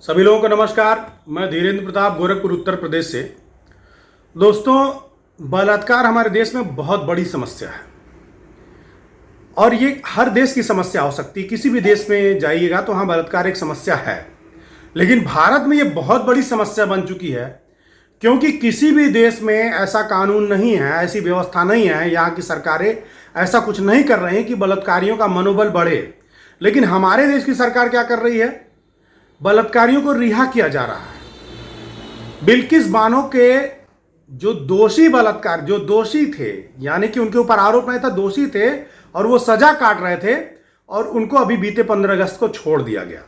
सभी लोगों को नमस्कार। मैं धीरेन्द्र प्रताप, गोरखपुर, उत्तर प्रदेश से। दोस्तों, बलात्कार हमारे देश में बहुत बड़ी समस्या है और ये हर देश की समस्या हो सकती है। किसी भी देश में जाइएगा तो हाँ, बलात्कार एक समस्या है, लेकिन भारत में ये बहुत बड़ी समस्या बन चुकी है क्योंकि किसी भी देश में ऐसा कानून नहीं है, ऐसी व्यवस्था नहीं है, यहाँ की सरकारें ऐसा कुछ नहीं कर रही हैं कि बलात्कारियों का मनोबल बढ़े। लेकिन हमारे देश की सरकार क्या कर रही है? बलात्कारियों को रिहा किया जा रहा है। बिल्किस बानो के जो दोषी थे, यानी कि उनके ऊपर आरोप नहीं था, दोषी थे और वो सजा काट रहे थे, और उनको अभी बीते 15 अगस्त को छोड़ दिया गया।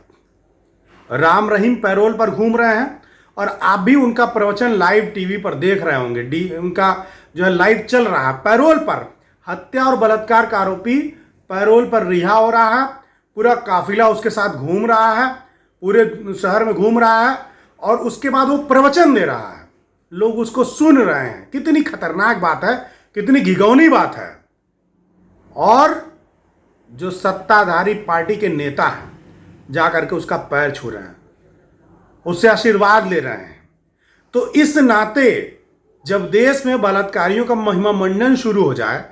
राम रहीम पैरोल पर घूम रहे हैं और आप भी उनका प्रवचन लाइव टीवी पर देख रहे होंगे। उनका जो है लाइव चल रहा है। पैरोल पर हत्या और बलात्कार का आरोपी पैरोल पर रिहा हो रहा है। पूरा काफिला उसके साथ घूम रहा है, पूरे शहर में घूम रहा है और उसके बाद वो प्रवचन दे रहा है। लोग उसको सुन रहे हैं। कितनी खतरनाक बात है, कितनी घिनौनी बात है। और जो सत्ताधारी पार्टी के नेता हैं जाकर के उसका पैर छू रहे हैं, उससे आशीर्वाद ले रहे हैं। तो इस नाते जब देश में बलात्कारियों का महिमा मंडन शुरू हो जाए,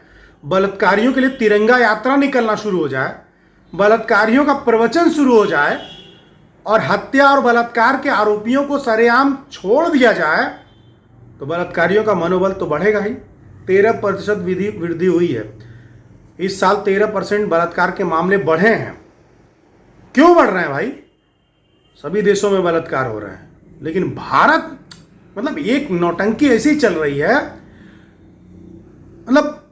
बलात्कारियों के लिए तिरंगा यात्रा निकलना शुरू हो जाए, बलात्कारियों का प्रवचन शुरू हो जाए और हत्या और बलात्कार के आरोपियों को सरेआम छोड़ दिया जाए, तो बलात्कारियों का मनोबल तो बढ़ेगा ही। 13% वृद्धि हुई है इस साल। 13% बलात्कार के मामले बढ़े हैं। क्यों बढ़ रहे हैं भाई? सभी देशों में बलात्कार हो रहे हैं, लेकिन भारत मतलब एक नौटंकी ऐसी चल रही है, मतलब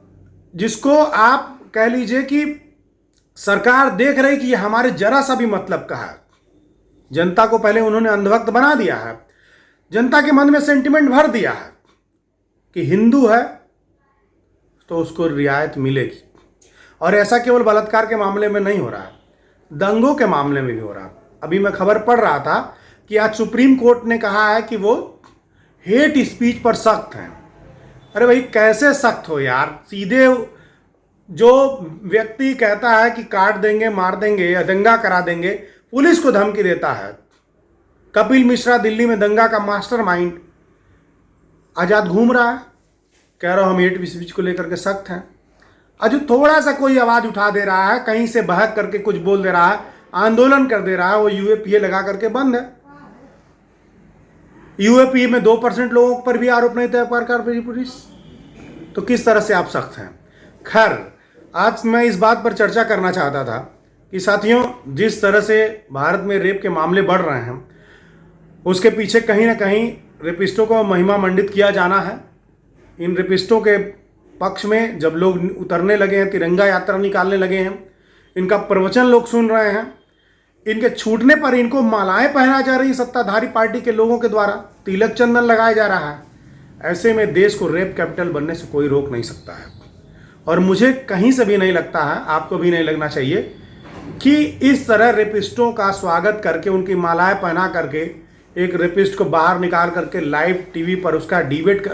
जिसको आप कह लीजिए कि सरकार देख रही कि ये हमारे जरा सा भी मतलब का है। जनता को पहले उन्होंने अंधभक्त बना दिया है। जनता के मन में सेंटिमेंट भर दिया है कि हिंदू है तो उसको रियायत मिलेगी। और ऐसा केवल बलात्कार के मामले में नहीं हो रहा है, दंगों के मामले में भी हो रहा है। अभी मैं खबर पढ़ रहा था कि आज सुप्रीम कोर्ट ने कहा है कि वो हेट स्पीच पर सख्त हैं। अरे भाई, कैसे सख्त हो यार? सीधे जो व्यक्ति कहता है कि काट देंगे, मार देंगे या दंगा करा देंगे, पुलिस को धमकी देता है। कपिल मिश्रा दिल्ली में दंगा का मास्टरमाइंड आजाद घूम रहा है, कह रहा हूं हम हेट स्पीच को लेकर के सख्त हैं। आज थोड़ा सा कोई आवाज उठा दे रहा है, कहीं से बहक करके कुछ बोल दे रहा है, आंदोलन कर दे रहा है, वो यूएपीए लगा करके बंद है। यूएपीए में 2% लोगों पर भी आरोप नहीं तय कर रही पुलिस, तो किस तरह से आप सख्त हैं? खैर, आज मैं इस बात पर चर्चा करना चाहता था कि साथियों, जिस तरह से भारत में रेप के मामले बढ़ रहे हैं, उसके पीछे कहीं ना कहीं रेपिस्टों को महिमा मंडित किया जाना है। इन रेपिस्टों के पक्ष में जब लोग उतरने लगे हैं, तिरंगा यात्रा निकालने लगे हैं, इनका प्रवचन लोग सुन रहे हैं, इनके छूटने पर इनको मालाएं पहनाई जा रही सत्ताधारी पार्टी के लोगों के द्वारा, तिलक चंदन लगाया जा रहा है। ऐसे में देश को रेप कैपिटल बनने से कोई रोक नहीं सकता है। और मुझे कहीं से भी नहीं लगता है, आपको भी नहीं लगना चाहिए, कि इस तरह रेपिस्टों का स्वागत करके, उनकी मालाएं पहना करके, एक रेपिस्ट को बाहर निकाल करके लाइव टीवी पर उसका डिबेट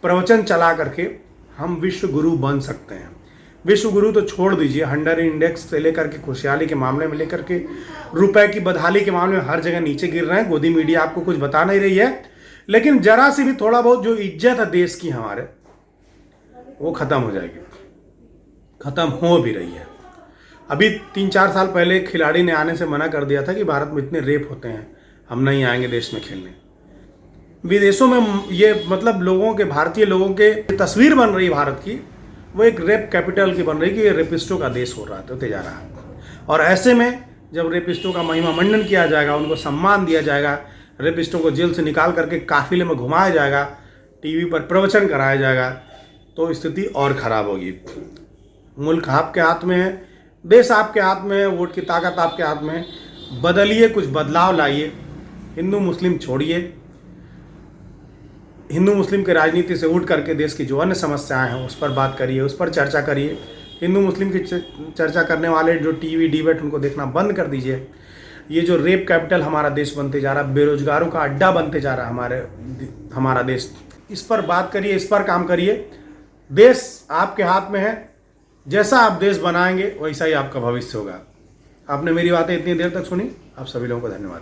प्रवचन चला करके हम विश्व गुरु बन सकते हैं। विश्व गुरु तो छोड़ दीजिए, हंटर इंडेक्स से लेकर के खुशहाली के मामले में लेकर के रुपए की बदहाली के मामले में हर जगह नीचे गिर रहे हैं। गोदी मीडिया आपको कुछ बता नहीं रही है, लेकिन जरा सी भी थोड़ा बहुत जो इज्जत है देश की हमारे, वो खत्म हो जाएगी, खत्म हो भी रही है। अभी 3-4 साल पहले खिलाड़ी ने आने से मना कर दिया था कि भारत में इतने रेप होते हैं, हम नहीं आएंगे देश में खेलने। विदेशों में ये मतलब लोगों के, भारतीय लोगों के तस्वीर बन रही है भारत की, वो एक रेप कैपिटल की बन रही कि ये रेपिस्टों का देश हो रहा है, होते जा रहा है। और ऐसे में जब रेपिस्टों का महिमा मंडन किया जाएगा, उनको सम्मान दिया जाएगा, रेपिस्टों को जेल से निकाल करके काफिले में घुमाया जाएगा, टीवी पर प्रवचन कराया जाएगा, तो स्थिति और खराब होगी। मुल्क आपके हाथ में है, देश आपके हाथ में है, वोट की ताकत आपके हाथ में है। बदलिए, कुछ बदलाव लाइए। हिंदू मुस्लिम छोड़िए, हिंदू मुस्लिम के राजनीति से उठ करके देश की जो अन्य समस्याएं हैं उस पर बात करिए, उस पर चर्चा करिए। हिंदू मुस्लिम की चर्चा करने वाले जो टीवी डिबेट, उनको देखना बंद कर दीजिए। ये जो रेप कैपिटल हमारा देश बनते जा रहा है, बेरोजगारों का अड्डा बनते जा रहा है हमारा देश, इस पर बात करिए, इस पर काम करिए। देश आपके हाथ में है, जैसा आप देश बनाएंगे वैसा ही आपका भविष्य होगा। आपने मेरी बातें इतनी देर तक सुनी, आप सभी लोगों को धन्यवाद।